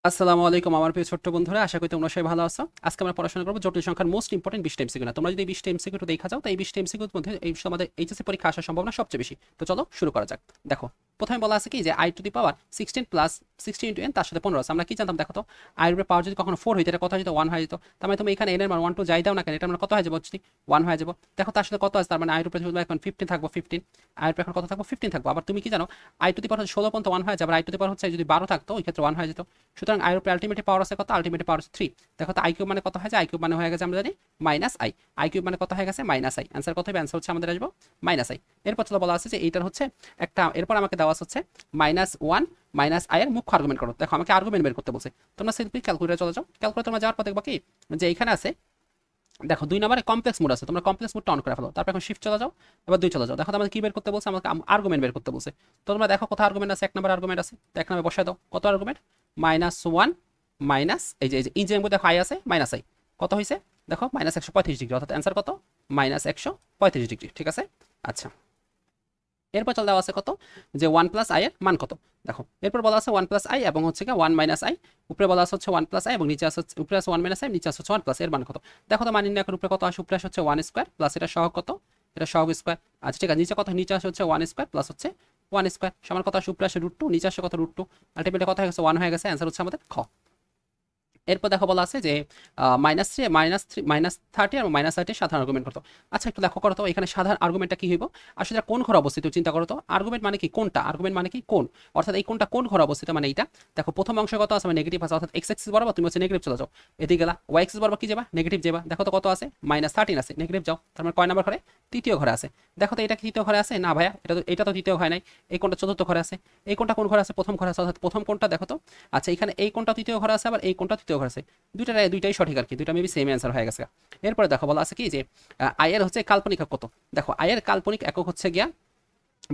আসসালামু আলাইকুম আমার প্রিয় ছোট্ট বন্ধুরা, আশা করি তোমরা সবাই ভালো আছো। আজকে আমরা পড়াশোনা করব জটিল সংখ্যার মোস্ট ইম্পর্টেন্ট 20টা এমসিকিউ না। তোমরা যদি এই 20টা এমসিকিউ দেখা যাও, তো এই 20টা এমসিকিউর মধ্যে এই আমাদের এইচএসসি পরীক্ষা আসার সম্ভাবনা সবচেয়ে বেশি। তো চলো শুরু করা যাক। দেখো, প্রথমে বলা আছে কি যে i two the power 16 plus 16 into n তার সাথে 15 আছে। আমরা কি জানতাম দেখো তো, i এর পাওয়ার যদি কখনো 4 হইতো এটা কত হয়ে যেত 1 হয়ে যেত। তার মানে তুমি এখানে n এর মান 1 2 যাই দাও না কেন, এটা মানে কত হয়ে যাবে হচ্ছে 1 হয়ে যাবে। দেখো তার সাথে কত আছে, তার মানে i এর উপরে শুধু এখন 15 থাকবো, 15 i এর উপরে এখন কত থাকবো 15 থাকবো। আবার তুমি কি জানো, i টু দি পাওয়ার 16 পর্যন্ত 1 হয়ে যাবে, আর i টু দি পাওয়ার হচ্ছে যদি 12 থাকতো ওই ক্ষেত্রে 1 হয়ে যেত। সুতরাং i এর উপরে আলটিমেট পাওয়ার আছে কত, আলটিমেট পাওয়ার আছে 3। দেখো তো i কিউব মানে কত হয়ে যায়, i কিউব মানে হয়ে গেছে আমরা জানি মাইনাস i, i কিউব মানে কত হয়ে গেছে মাইনাস i। অ্যান্সার কত হবে, অ্যান্সার হচ্ছে আমাদের আসবে মাইনাস i। এরপর চলো বলা আছে যে এইটার হচ্ছে একটা, এরপর আমাকে দেওয়া হচ্ছে -1 মাইনাস i এর মুখ্য আর্গুমেন্ট করো। দেখো আমাকে আর্গুমেন্ট বের করতে বলছে, তোমরা সিম্পলি ক্যালকুলেটর চলে যাও। ক্যালকুলেটর তোমরা যাওয়ার পর দেখবা কি যে এখানে আছে, দেখো 2 নম্বরে কমপ্লেক্স মোড আছে, তোমরা কমপ্লেক্স মোডটা অন করে ফেলো। তারপর এখন শিফট চলে যাও, এবার 2 চলে যাও। দেখো আমাদের কি বের করতে বলছে, আমাকে আর্গুমেন্ট বের করতে বলছে। তো তোমরা দেখো কোথায় আর্গুমেন্ট আছে, 1 নম্বর আর্গুমেন্ট আছে, তো 1 নম্বরে বসায় দাও। কত আর্গুমেন্ট, -1 মাইনাস এই যে এর মধ্যে দেখো i আছে মাইনাস i, কত হয়েছে দেখো -135 ডিগ্রি, অর্থাৎ অ্যান্সার কত -135 ডিগ্রি। ঠিক আছে, আচ্ছা। এরপর চলে দেওয়া আছে কত, যে 1 প্লাস i এর মান কত। দেখো এরপর বলা আছে 1 প্লাস i এবং হচ্ছে 1 মাইনাস i, উপরে বলা আছে হচ্ছে 1 প্লাস i এবং নিচে আছে উপরে আছে 1 মাইনাস i, নিচে আছে হচ্ছে 1 প্লাস এর মান কত। দেখো তো মানি না, এখন উপরে কত আসে, উপরে আসে হচ্ছে 1 স্কয়ার প্লাস এটা সহগ কত, এটা সহগ স্কয়ার। আচ্ছা ঠিক আছে, নিচে কত, নিচে আসে হচ্ছে 1 স্কয়ার প্লাস হচ্ছে 1 স্কয়ার সমান কত আসে, উপরে আসে √2, নিচে আসে কত √2, আলটিমেটলি কত হয়ে গেছে 1 হয়ে গেছে। অ্যান্সার হচ্ছে আমাদের খ। এরপর দেখো বলা আছে যে -30 আর -30 সাধারণ আর্গুমেন্ট করতো। আচ্ছা একটু দেখো করো তো, এখানে সাধারণ আর্গুমেন্টটা কি হইব, আসলে কোন ঘরে অবস্থিত চিন্তা করো তো। আর্গুমেন্ট মানে কি, কোনটা আর্গুমেন্ট মানে কি কোন, অর্থাৎ এই কোনটা কোন ঘরে অবস্থিত মানে এইটা। দেখো প্রথম অংশ কত আছে, নেগেটিভ আছে, অর্থাৎ এক্স এক্সিস বরাবর তুমি হচ্ছে নেগেটিভ চলে যাও, এদিকে গেলা ওয়াই এক্সিস বরাবর কি যাবা নেগেটিভ যাবা। দেখো তো কত আছে -13 আছে, নেগেটিভ যাও। তার মানে কয় নাম্বার ঘরে, তৃতীয় ঘরে আছে। দেখো তো এটা কি তৃতীয় ঘরে আছে, না ভাইয়া এটা তো তৃতীয় ঘরে নাই। এই কোনটা চতুর্থ ঘরে আছে, এই কোনটা কোন ঘরে আছে, প্রথম ঘরে আছে, অর্থাৎ প্রথম কোনটা দেখো তো। আচ্ছা এখানে এই কোনটা তৃতীয় ঘরে আছে, আবার এই কোনটা তৃতীয় ঘরে আছে, দুইটাই সঠিক আর কি, দুইটা মেবি সেম অ্যান্সার হয়ে গেছে। এরপরে দেখো বলা আছে কি যে আয়ের হচ্ছে কাল্পনিক একক কত। দেখো আয়ের কাল্পনিক একক হচ্ছে গিয়া,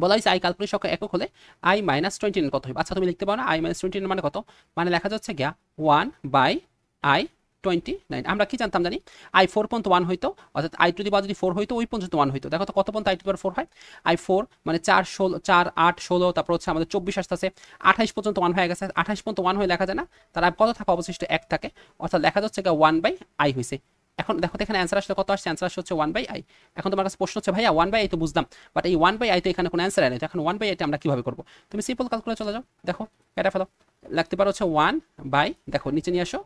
বলা হয়েছে আই কাল্পনিক সংখ্যা একক হলে i-29 কত হবে। আচ্ছা তুমি লিখতে পারো না i-29 মানে কত, মানে লেখা যাচ্ছে গিয়া 1/i29। আমরা কি জানতাম জানি, i4 পর্যন্ত 1 হইতো, অর্থাৎ i টু দি পাওয়ার যদি 4 হইতো ওই পর্যন্ত 1 হইতো। দেখো তো কত পর্যন্ত i টু দি পাওয়ার 4 হয়, i4 মানে 4 16 4 8 16, তারপর হচ্ছে আমাদের 24 আসতেছে, 28 পর্যন্ত 1 হয়ে গেছে। 28 পর্যন্ত 1 হয়ে লেখা যায় না, তার আর কত থাকে অবশিষ্ট 1 থাকে, অর্থাৎ লেখা যাচ্ছে গিয়া 1/i হয়েছে। এখন দেখো তো এখানে অ্যান্সার আসলে কত আসছে, অ্যান্সার আসছে হচ্ছে 1/i। এখন তোমার কাছে প্রশ্ন হচ্ছে ভাইয়া 1/i তো বুঝলাম, বাট এই 1/i তো এখানে কোনো অ্যান্সার নেই, তো এখন 1/i আমরা কিভাবে করবো। তুমি সিম্পল ক্যালকুলেটর চলে যাও, দেখো এটা ফেলো, লিখতে পারো হচ্ছে 1/, দেখো নিচে নিয়ে আসো,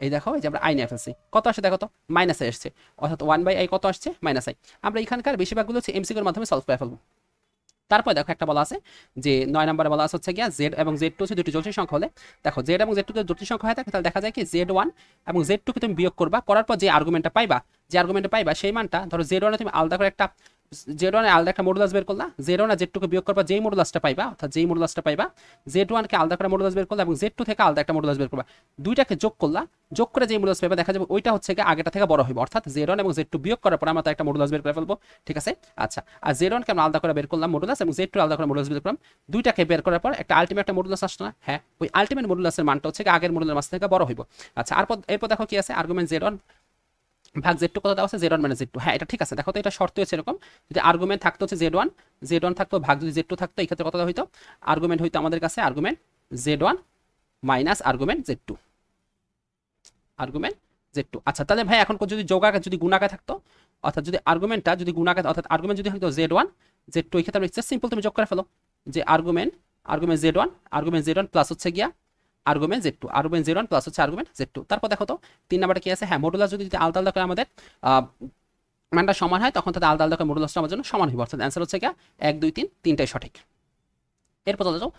এই দেখো এই যে আমরা আই নিয়ে ফেলছি, কত আসে দেখো তো মাইনাসে আসছে, অর্থাৎ 1/i কত আসছে -i। আমরা এখানকার বেশিরভাগগুলো হচ্ছে এমসিকিউর মাধ্যমে সলভ করে ফেলবো। তারপর দেখো একটা বলা আছে যে 9 নম্বরে বলা আছে হচ্ছে গিয়া জেড এবং জেড টু হচ্ছে দুটি জটিল সংখ্যা হলে। দেখো জেড এবং জেড টু জটিল সংখ্যা হয় থাকে, তাহলে দেখা যায় কি Z1 এবং Z2 কে তুমি বিয়োগ করবা, করার পর যে আর্গুমেন্টটা পাইবা, সেই মানটা ধরো Z1 এ তুমি আলাদা করে একটা, Z1 এ আলাদা একটা মডুলাস বের করলা, Z1 আর Z2 কে বিয়োগ করবা, যেই মডুলাসটা পাইবা, অর্থাৎ যেই মডুলাসটা পাইবা Z1 কে আলাদা করে মডুলাস বের করলা এবং Z2 থেকে আলাদা একটা মডুলাস বের করবা, দুইটাকে যোগ করলা, যোগ করে যেই মডুলাস পাইবা দেখা যাবে ওইটা হচ্ছে কি আগেটা থেকে বড় হবে, অর্থাৎ Z1 এবং Z2 বিয়োগ করার পর আমরা তার একটা মডুলাস বের করে ফেলবো। ঠিক আছে, আচ্ছা আর Z1 কে আমরা আলাদা করে বের করলাম মডুলাস এবং Z2 আলাদা করে মডুলাস বের করলাম, দুইটাকে বের করার পর একটা আলটিমেট একটা মডুলাস আসছে না, হ্যাঁ ওই আলটিমেট মডুলাসের মানটা হচ্ছে আগের মডুলার মাস থেকে বড় হইব। আচ্ছা এরপর দেখো কি আছে, আর্গুমেন্ট Z1 ভাগ Z2 কত দেওয়া আছে, Z1 মানে Z2, হ্যাঁ এটা ঠিক আছে। দেখো তো এটা শর্ত হচ্ছে এরকম, যদি আর্গুমেন্ট থাকতো হচ্ছে Z1 থাকতো ভাগ যদি Z2 থাকতো, এই ক্ষেত্রে কত দেওয়া হইতো, আর্গুমেন্ট হইতো আমাদের কাছে argument Z1 minus argument Z2, argument Z2। আচ্ছা তাহলে ভাই এখন যদি যোগাকার যদি গুণাকার থাকতো, অর্থাৎ যদি আর্গুমেন্টটা যদি গুণাকার, অর্থাৎ আর্গুমেন্ট যদি হতো Z1 Z2, এই ক্ষেত্রে আমরা সিম্পল তুমি যোগ করে ফেলো, যে আর্গুমেন্ট Z1 প্লাস হচ্ছে গিয়া আর্গুমেন্ট Z1 প্লাস হচ্ছে আর্গুমেন্ট Z2। তারপর দেখো তো 3 নাম্বারটা কি আছে, হ্যাঁ মডুলাস যদি আলাদা আলাদা করে আমাদের মানটা সমান হয়, তখন তাদের আলাদা আলাদা করে মডুলাসটা আমার জন্য সমান হইব, অর্থাৎ অ্যান্সার হচ্ছে গিয়া 1 2 3 তিনটাই সঠিক। এরপর চলে যাও,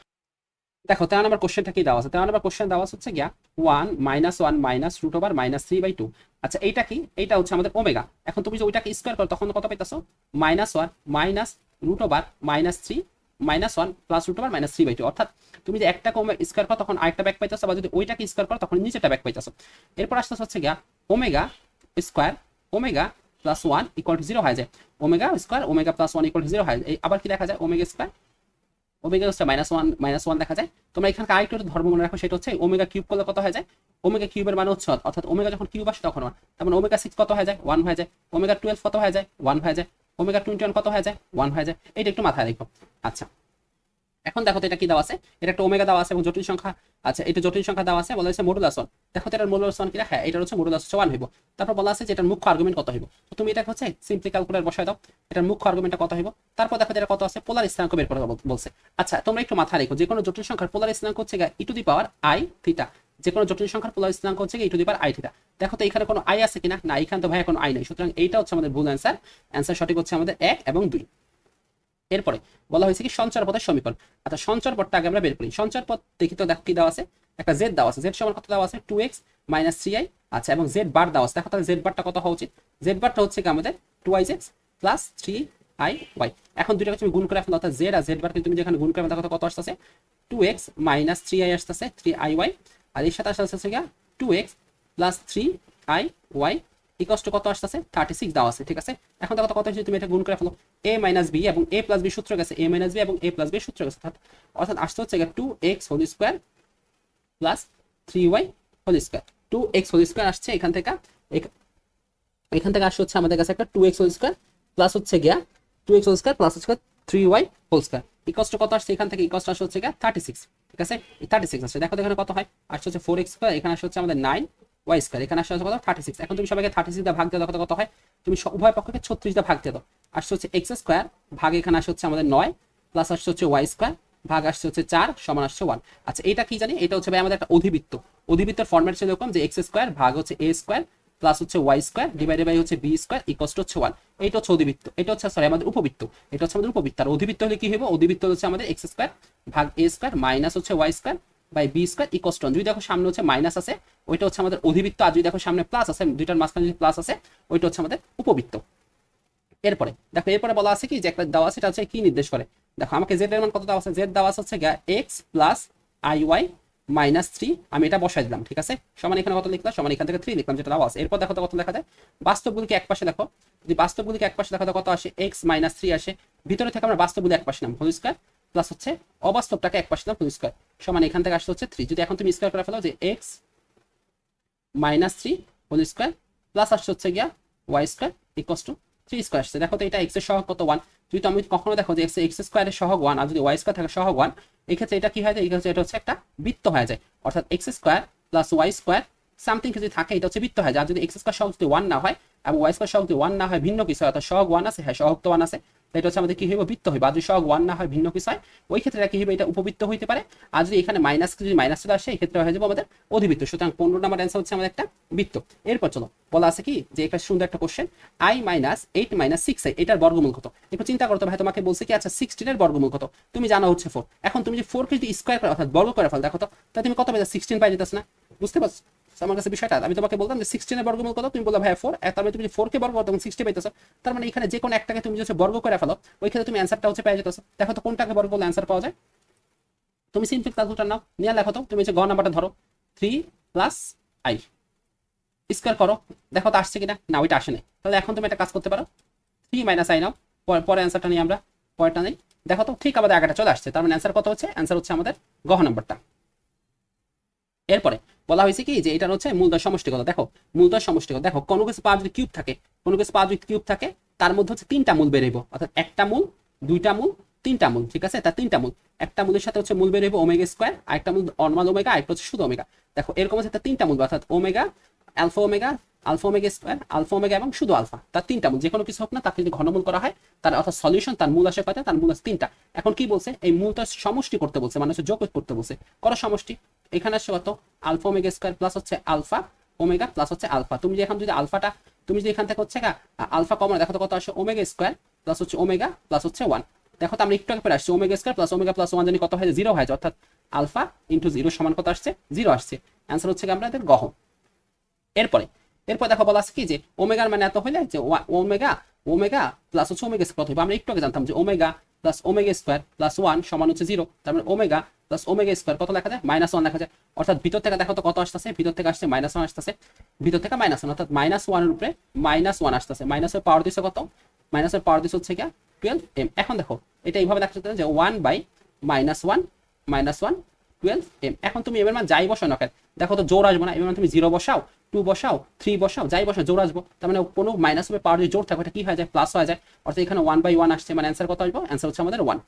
দেখো 13 নম্বর কোশ্চেনটা কি দেওয়া আছে, 13 নম্বর কোশ্চেন দেওয়া হচ্ছে গিয়া 1 মাইনাস √3/3/2। আচ্ছা এইটা কি, এইটা হচ্ছে আমাদের ওমেগা। এখন তুমি যে ওইটাকে স্কোয়ার করো তখন কত পাইতেছো, -1 মাইনাস √3 -1 প্লাস √3/2, অর্থাৎ তুমি যে একটা স্কোয়ার করো তখন আরেকটা ব্যাক পাইতেছো, বা যদি ওইটাকে স্কোয়ার করো তখন নিচেটা ব্যাক পাইতেছো। এরপর আসতে হচ্ছে গিয়া omega square omega plus 1 equal to 0 হয়ে যায়, omega square omega plus 1 equal to 0 হয়। আবার কি দেখা যায়, ওমেগা স্কোয়ার ওমেগা হচ্ছে -1 দেখা যায়। তোমরা এখানকার আরেকটু ধর্ম মনে রাখো, সেটা হচ্ছে ওমেগা কিউব করলে কত হয়ে যায়, ওমেগা কিউবের মানে হচ্ছে, অর্থাৎ ওমেগা যখন কিউব আসে তখন 1, তার মানে ওমেগা 6 কত হয়ে যায় 1 হয়ে যায়, ওমেগা 12 কত হয়ে যায় 1 হয়ে যায়, ওমেগা 21 কত হয়ে যায় 1 হয়ে যায়। এইটা একটু মাথায় রাখো। আচ্ছা এখন দেখো তো এটা কি দেওয়া আছে, এটা একটা ওমেগা দেওয়া আছে এবং জটিল সংখ্যা, আচ্ছা এটা জটিল সংখ্যা দেওয়া আছে, বলা হয়েছে মডুলাস 1। দেখো তো এটার মডুলাস 1 কিনা, হ্যাঁ এটা হচ্ছে মডুলাস 1 হইব। তারপর বলা আছে যে এটার মুখ্য আর্গুমেন্ট কত হইব, তো তুমি এটা হচ্ছে সিম্পলি ক্যালকুলেটর বসায় দাও, এটার মুখ্য আর্গুমেন্টটা কত হইব। তারপর দেখো এটা কত আছে, পোলার স্থানাঙ্ক বের করে বলছে। আচ্ছা তোমরা একটু মাথায় রেখো, যে কোনো জটিল সংখ্যার পোলার স্থানাঙ্ক হচ্ছে e to the power i theta, যে কোনো জটিল সংখ্যার পোলার স্থানাঙ্ক হচ্ছে e to the power i theta. দেখো তো এখানে কোনো আই আছে কিনা, না এখানে তো ভাই কোনো আই নাই, সুতরাং এইটা হচ্ছে আমাদের ভুল অ্যান্সার। অ্যান্সার সঠিক হচ্ছে আমাদের 1 এবং 2। এরপরে বলা হয়েছে কি সঞ্চার পথের সমীকরণ। আচ্ছা সঞ্চার পথটা আগে আমরা বের করি। সঞ্চার পথ দেখি তো, দেখো কি দেওয়া আছে, একটা জেড দেওয়া আছে, জেড সমান কত দেওয়া আছে 2x - 3i। আচ্ছা এবং জেড বার দেওয়া আছে, দেখো তাহলে জেড বারটা কত হওয়া উচিত, জেড বারটা হচ্ছে কি আমাদের 2ix + 3iy। এখন দুইটাকে তুমি গুণ করে ফেলো, অর্থাৎ জেড আর জেড বারকে তুমি যেখানে গুণ করে দেখো কত আসতেছে 2x - 3i আসতেছে 3iy, আর এর সাথে আসতেছে কি 2x + 3iy ইকুয়াল টু কত আসতেছে 36 দেওয়া আছে, ঠিক আছে। এখন দেখো কত হচ্ছে, তুমি এটা গুণ করে ফেলো, a - b এবং a + b সূত্র গেছে, a - b এবং a + b সূত্র গেছে, অর্থাৎ আসতে হচ্ছে 2x whole square plus 3y whole square. 2x whole square আসছে এখান থেকে, এখান থেকে আসছে হচ্ছে আমাদের কাছে একটা 2x হোল স্কয়ার প্লাস হচ্ছে গিয়া 2x হোল স্কয়ার প্লাস হচ্ছে 3y whole square equal two কত আসছে, এখান থেকে ইকুয়াল টু আসছে হচ্ছে গিয়া 36, ঠিক আছে। 36 আসছে, দেখো এখানে কত হয়, আসছে হচ্ছে 4x স্কয়ার, এখানে আসছে হচ্ছে আমাদের 9y স্কয়ার, এখানে আসছে কত 36। এখন তুমি সবাইকে 36 দিয়ে ভাগ দিয়ে দাও, কত হয়, তুমি উভয় পক্ষকে 36 দিয়ে ভাগ দিয়ে দাও, আসছে হচ্ছে x স্কয়ার ভাগ এখানে আসছে হচ্ছে আমাদের 9 প্লাস আসছে হচ্ছে y স্কয়ার ভাগ আসছে হচ্ছে 4 সমান আসছে 1। আচ্ছা এটা কি জানি, এটা হচ্ছে ভাই আমাদের একটা অধিবৃত্ত, অধিবৃত্তের ফরম্যাট ছিল এরকম যে x স্কয়ার ভাগ হচ্ছে a স্কয়ার প্লাস হচ্ছে y স্কয়ার ডিভাইডেড বাই হচ্ছে b স্কয়ার ইকুয়াল টু হচ্ছে 1। এইটা হচ্ছে অধিবৃত্ত, এটা হচ্ছে সরি আমাদের উপবৃত্ত, এটা হচ্ছে আমাদের উপবৃত্ত। আর অধিবৃত্ত হলে কি হবে, অধিবৃত্ত হচ্ছে আমাদের x স্কয়ার ভাগ a স্কয়ার মাইনাস হচ্ছে y square by b square equal to, যদি দেখো সামনে হচ্ছে মাইনাস আছে ওইটা হচ্ছে আমাদের অধিবৃত্ত, আর যদি দেখো সামনে প্লাস আছে, দুইটার মাঝখানে যদি প্লাস আছে ওইটা হচ্ছে আমাদের উপবৃত্ত। এরপরে দেখো এরপরে বলা আছে কি যে একটা দেওয়া আছে, এটা হচ্ছে কি নির্দেশ করে, দেখো আমাকে জেড এর মান কত দেওয়া আছে, জেড দেওয়া আছে হচ্ছে x + iy - 3, আমি এটা বসাই দিলাম, ঠিক আছে। সমান এখানে কত লিখলাম, সমান এখান থেকে 3 লিখলাম যেটা দেওয়া আছে। এরপর দেখো তো কত লেখা যায়, বাস্তবগুলিকে একপাশে দেখো, যদি বাস্তবগুলিকে একপাশে দেখো তো কত আসে, x - 3 আসে, ভিতরে থেকে আমরা বাস্তবগুলি একপাশে নাম হোল স্কয়ার প্লাস হচ্ছে অবাস্তবটাকে একপাশে নাম হোল স্কয়ার সমান এখান থেকে আসছে হচ্ছে 3। যদি এখন তুমি স্কয়ার করে ফেলো যে x - 3 হোল স্কয়ার প্লাস আসছে হচ্ছে গিয়া y square equal two 3 square আসছে। দেখো তো এটা x এর সহগ কত 1, যদি আমি কখনো দেখো যে x স্কয়ারের সহগ 1 আর যদি y স্কয়ার থাকে সহগ 1, এই ক্ষেত্রে এটা কি হয় যায়, এটা হচ্ছে একটা বৃত্ত হয়ে যায়, অর্থাৎ x square plus y square something যদি থাকে এটা হচ্ছে বৃত্ত হয়। আর যদি x স্কয়ার সহগ যদি 1 না হয় এবং y স্কয়ার সহগ যদি 1 না হয় ভিন্ন কিছু হয়, অর্থাৎ সহগ 1 আছে, হ্যাঁ সহগ তো 1 আছে, এটা হচ্ছে আমাদের কি হইব বৃত্ত হইব। আর যদি সহগ 1 না হয় ভিন্ন কিছু হয় ওই ক্ষেত্রে এটা কি হইবে, এটা উপবৃত্ত হইতে পারে। আর যদি এখানে মাইনাস যদি মাইনাস চলে আসে এই ক্ষেত্রে হয়ে যাবে আমাদের অধিবৃত্ত। সুতরাং 15 নম্বর অ্যান্সার হচ্ছে আমাদের একটা বৃত্ত। এরপর চলো বলা আছে কি যে একটা সুন্দর একটা কোশ্চেন, i - 8 - 6i এটার বর্গমূল কত। একটু চিন্তা করতে ভাই, তোমাকে বলছে কি আচ্ছা 16 এর বর্গমূল কত, তুমি জানো হচ্ছে 4, এখন তুমি যদি 4 কে যদি স্কয়ার করে অর্থাৎ বর্গ করে ফেল, দেখো তো তাহলে তুমি কত পাইছো 16 পাই যেতেছ না, বুঝতে পারছো আমার কাছে বিষয়টা। আমি তোমাকে বলতাম যে 16 এর বর্গমূল কত, তুমি বললা ভাই 4, তার মানে তুমি 4 কে বর্গ করো তখন 60 পাইতেছো, তার মানে এখানে যে কোনো একটাকে তুমি যদি বর্গ করে ফেলো ওই ক্ষেত্রে তুমি অ্যান্সারটা হচ্ছে পেয়ে যেতেছো। দেখো তো কোনটাকে বর্গ করলে অ্যান্সার পাওয়া যায়, তুমি সিম্পল ক্যালকুলেটর নাও, নিয়ে লেখো তো, তুমি হচ্ছে গ নাম্বারটা ধরো 3 + i স্কয়ার করো, দেখো তো আসছে কিনা, না ওইটা আসে নাই, তাহলে এখন তুমি একটা কাজ করতে পারো 3 - i নাও, পরে অ্যান্সারটা নিয়ে আমরা পরেরটা নেই, দেখো তো ঠিক আমাদের আগাটা চলে আসছে, তার মানে অ্যান্সার কত হচ্ছে, অ্যান্সার হচ্ছে আমাদের গ নাম্বারটা। এরপরে বলা হয়েছে কি যে এটা হচ্ছে মূলদয় সমষ্টিগত। দেখো মূলদয় সমষ্টিগত, দেখো কোনো কিছু পাওয়ার যদি কিউব থাকে, কোনো কিছু পাওয়ার যদি কিউব থাকে তার মধ্যে হচ্ছে 3টা মূল বের হইব, অর্থাৎ একটা মূল 2টা মূল 3টা মূল, ঠিক আছে। তার 3টা মূল, একটা মূলের সাথে হচ্ছে মূল বের হইব ওমেগা স্কয়ার, আরেকটা মূল নরমাল ওমেগা, আরেকটা হচ্ছে শুধু ওমেগা। দেখো এরকম হচ্ছে তার 3টা মূল, অর্থাৎ omega, alpha omega, alpha omega square, alpha omega এবং শুধু আলফা, তার 3টা মূল। যে কোনো কিছু হোক না তাকে যদি ঘনমূল করা হয় তার অর্থাৎ সলিউশন তার মূল আসে কয়টা, তার মূল আছে 3টা। এখন কি বলছে, এই মূলটা সমষ্টি করতে বলছে, মানে হচ্ছে যোগ করতে বলছে, করো সমষ্টি। এখানে আসছে কত, আলফা ওমেগা স্কয়ার প্লাস হচ্ছে আলফা ওমেগা প্লাস হচ্ছে আলফা। তুমি যে এখন যদি আলফাটা তুমি যদি এখান থেকে হচ্ছে আলফা কমন, দেখো তো কত আসে, ওমেগা স্কয়ার প্লাস হচ্ছে ওমেগা প্লাস হচ্ছে 1। দেখো তো আমরা একটু আগে পরে আসছি ওমেগা স্কয়ার প্লাস 1 জানি কত হয়, 0 হয়, অর্থাৎ আলফা ইন্টু 0 সমান কত আসছে, 0 আসছে। অ্যান্সার হচ্ছে আমাদের গহ। এরপরে দেখো বলা আছে কি যে ওমেগার মানে এত হইলে যে ওমেগা ওমেগা প্লাস হচ্ছে ওমেগা স্কয়ার হবে। আমরা একটু আগে জানতাম যে omega plus omega square plus 1 সমান হচ্ছে 0, তার মানে ওমেগা প্লাস ওমেগা স্কয়ার কত লেখা যায়, -1 লেখা যায়। অর্থাৎ ভিতর থেকে দেখো তো কত আসতেছে, ভিতর থেকে আসছে -1 আসতেছে, ভিতর থেকে -1, অর্থাৎ -1 এর উপরে -1 আসতেছে। মাইনাসের পাওয়ার দিছে কত, মাইনাসের পাওয়ার দিছে হচ্ছে কি 12m। এখন দেখো এটা এইভাবে দেখতে যে 1/-1 -1 12m। এখন তুমি এর মান যাই বসাও না কেন, দেখো তো জোর আসবে না, এর মান তুমি 0 বসাও, 2 বসাও, 3 বসাও, যাই বসাও জোর আসবো। তার মানে কোনো মাইনাস হবে পাওয়ার যদি জোর থাকবে এটা কি হয়ে যায়, প্লাস হয়ে যায়। অর্থাৎ এখানে 1/1 আসছে, মানে অ্যান্সার কত আসবে, অ্যান্সার হচ্ছে আমাদের 1।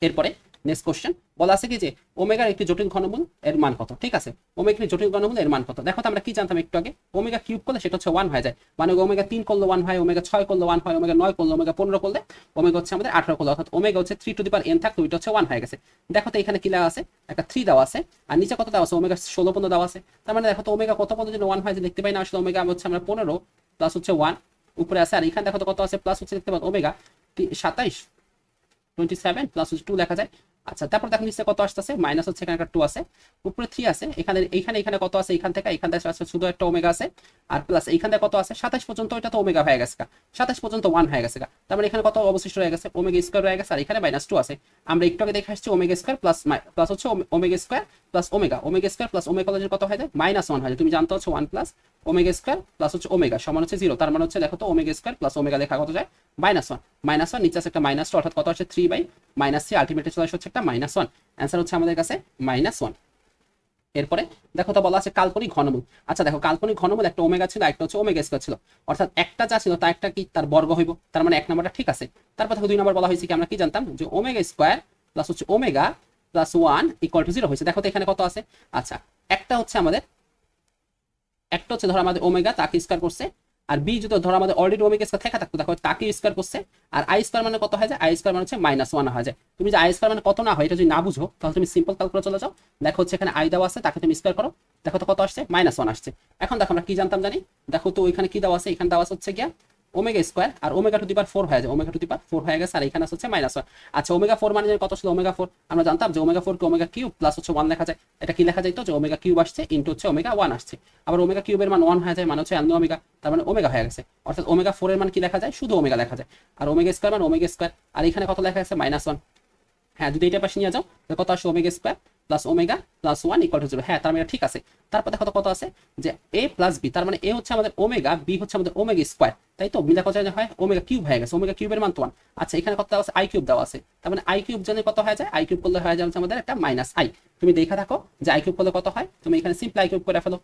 এরপরে নেক্সট কোশ্চেন বলা আছে কি যে ওমেগার একটি জটিল ঘনমূল এর মান কত, ঠিক আছে, ওমেগা একটি জটিল ঘনমূল এর মান কত। দেখো তো আমরা কি জানতাম একটু আগে, ওমেগা কিউব করলে সেটা হচ্ছে 1 হয়ে যায়, মানে ওমেগা 3 করলে 1 হয়, ওমেগা 6 করলে 1 হয়, ওমেগা 9 করলে, ওমেগা 15 করলে, ওমেগা হচ্ছে আমাদের 18 করলে, অর্থাৎ ওমেগা হচ্ছে 3 টু দি পাওয়ার n থাকতো, ওইটা হচ্ছে 1 হয়ে গেছে। দেখো তো এখানে কি লেখা আছে, একটা 3 দেওয়া আছে আর নিচে কত দেওয়া আছে, ওমেগা 16 পর্যন্ত দেওয়া আছে। তার মানে দেখো তো ওমেগা কত পর্যন্ত 1 হয় যে দেখতে পাই না, আসলে ওমেগা হচ্ছে আমরা 15 প্লাস হচ্ছে 1 উপরে আছে, আর এখানে দেখো তো কত আছে প্লাস হচ্ছে দেখতে পাবো ওমেগা 27 27 প্লাস 2 লেখা যায়। আচ্ছা তারপর দেখো নিচে কত আসতেছে, মাইনাস হচ্ছে এখানে একটা 2 আছে, উপরে 3 আছে, এখানে এখানে এখানে কত আছে, এখান থেকে আছে শুধু একটা ওমেগা আছে, আর প্লাস এইখান থেকে কত আছে 27 পর্যন্ত, এটা তো ওমেগা হয়ে গেছে, 27 পর্যন্ত 1 হয়ে গেছে। তার মানে এখানে কত অবশিষ্ট রয়ে গেছে, ওমেগা স্কয়ার রয়ে গেছে, আর এখানে -2 আছে। আমরা একটু আগে দেখে আসছি ওমেগা স্কয়ার প্লাস প্লাস হচ্ছে omega square plus omega, omega square plus omega কত হয়ে যায়, -1 হয়ে যায়। তুমি জানতে হচ্ছে 1 প্লাস ওমেগা স্কয়ার প্লাস হচ্ছে ওমেগা সমান হচ্ছে 0, তার মানে হচ্ছে দেখো তো ওমেগা স্কয়ার প্লাস ওমেগা লেখা কত যায়, -1, -1 নিচে আছে একটা -2, অর্থাৎ কত আসছে 3/-3, আলটিমেটলি চলে আসছে একটা -1। অ্যান্সার হচ্ছে আমাদের কাছে -1। এরপরে দেখো তো বলা আছে কাল্পনিক ঘনমূল। আচ্ছা দেখো কাল্পনিক ঘনমূল একটা ওমেগা ছিল, একটা হচ্ছে ওমেগা স্কয়ার ছিল, অর্থাৎ একটা যা ছিল তা একটা কি তার বর্গ হইব, তার মানে এক নম্বরটা ঠিক আছে। তারপর দেখো 2 নম্বর বলা হয়েছে কি, আমরা কি জানতাম যে ওমেগা স্কয়ার প্লাস হচ্ছে ওমেগা প্লাস 1 = 0 হয়েছে। দেখো তো এখানে কত আছে, আচ্ছা একটা হচ্ছে আমাদের, একটা হচ্ছে ধরো আমাদের ওমেগা তাকে স্কয়ার করছে, আর বি যদি ধরো আমাদের অলরেডি ওমেগা স্কয়ার থাকা থাকতো, দেখো তাকে স্কয়ার করছে, আর আই স্কয়ার মানে কত হয়ে যায়, আই স্কয়ার মানে হচ্ছে -1 হয়ে যায়। তুমি যে আই স্কয়ার মানে কত না হয় এটা যদি না বুঝো তাহলে তুমি সিম্পল ক্যালকুলেটর চলে যাও, দেখো হচ্ছে এখানে আই দেওয়া আছে, তাকে তুমি স্কয়ার করো, দেখো তো কত আসছে -1 আসছে। এখন দেখো আমরা কি জানতাম জানি, দেখো তো ওইখানে কি দেওয়া আছে, এখানে দেওয়া হচ্ছে গিয়া ওমেগা স্কয়ার, আর ওমেগা টু দি পাওয়ার 4 হয়ে যায়, ওমেগা টু দি পাওয়ার 4 হয়ে গেছে, আর এখানে হচ্ছে -1। আচ্ছা ওমেগা 4 মানে কত ছিল, ওমেগা 4 আমরা জানতাম যে ওমেগা 4 কে ওমেগা কিউব প্লাস হচ্ছে 1 লেখা যায়, এটা কি লেখা যায় তো যে ওমেগা কিউব আসছে ইনটু হচ্ছে ওমেগা 1 আসছে, আবার ওমেগা কিউবের মান 1 হয়ে যায়, মানে হচ্ছে ওমেগা, তার মানে ওমেগা হয়ে গেছে, অর্থাৎ ওমেগা 4 এর মান কি লেখা যায়, শুধু ওমেগা লেখা যায়, আর ওমেগা স্কয়ার মানে ওমেগা স্কয়ার, আর এখানে কত লেখা আছে -1। হ্যাঁ যদি এটা পাশে নিয়ে যাও তাহলে কত আসে, omega square plus omega plus 1 = 0। হ্যাঁ তার মানে ঠিক আছে। তারপর দেখো তো কত আছে যে a প্লাস b, তার মানে a হচ্ছে আমাদের ওমেগা, b হচ্ছে আমাদের ওমেগা স্কয়ার, তাই তো মিলা কত হয় ওমেগা কিউব হয়ে গেছে, ওমেগা কিউবের মান তো 1। আচ্ছা এখানে কত দেওয়া আছে, আই কিউব দেওয়া আছে, তার মানে আই কিউব জানি কত হয়ে যায়, আই কিউব করলে হয়ে যাচ্ছে আমাদের একটা -i। তুমি দেখা থাকো যে আই কিউব করলে কত হয়, তুমি এখানে সিম্পল আই কিউব করে ফেলো,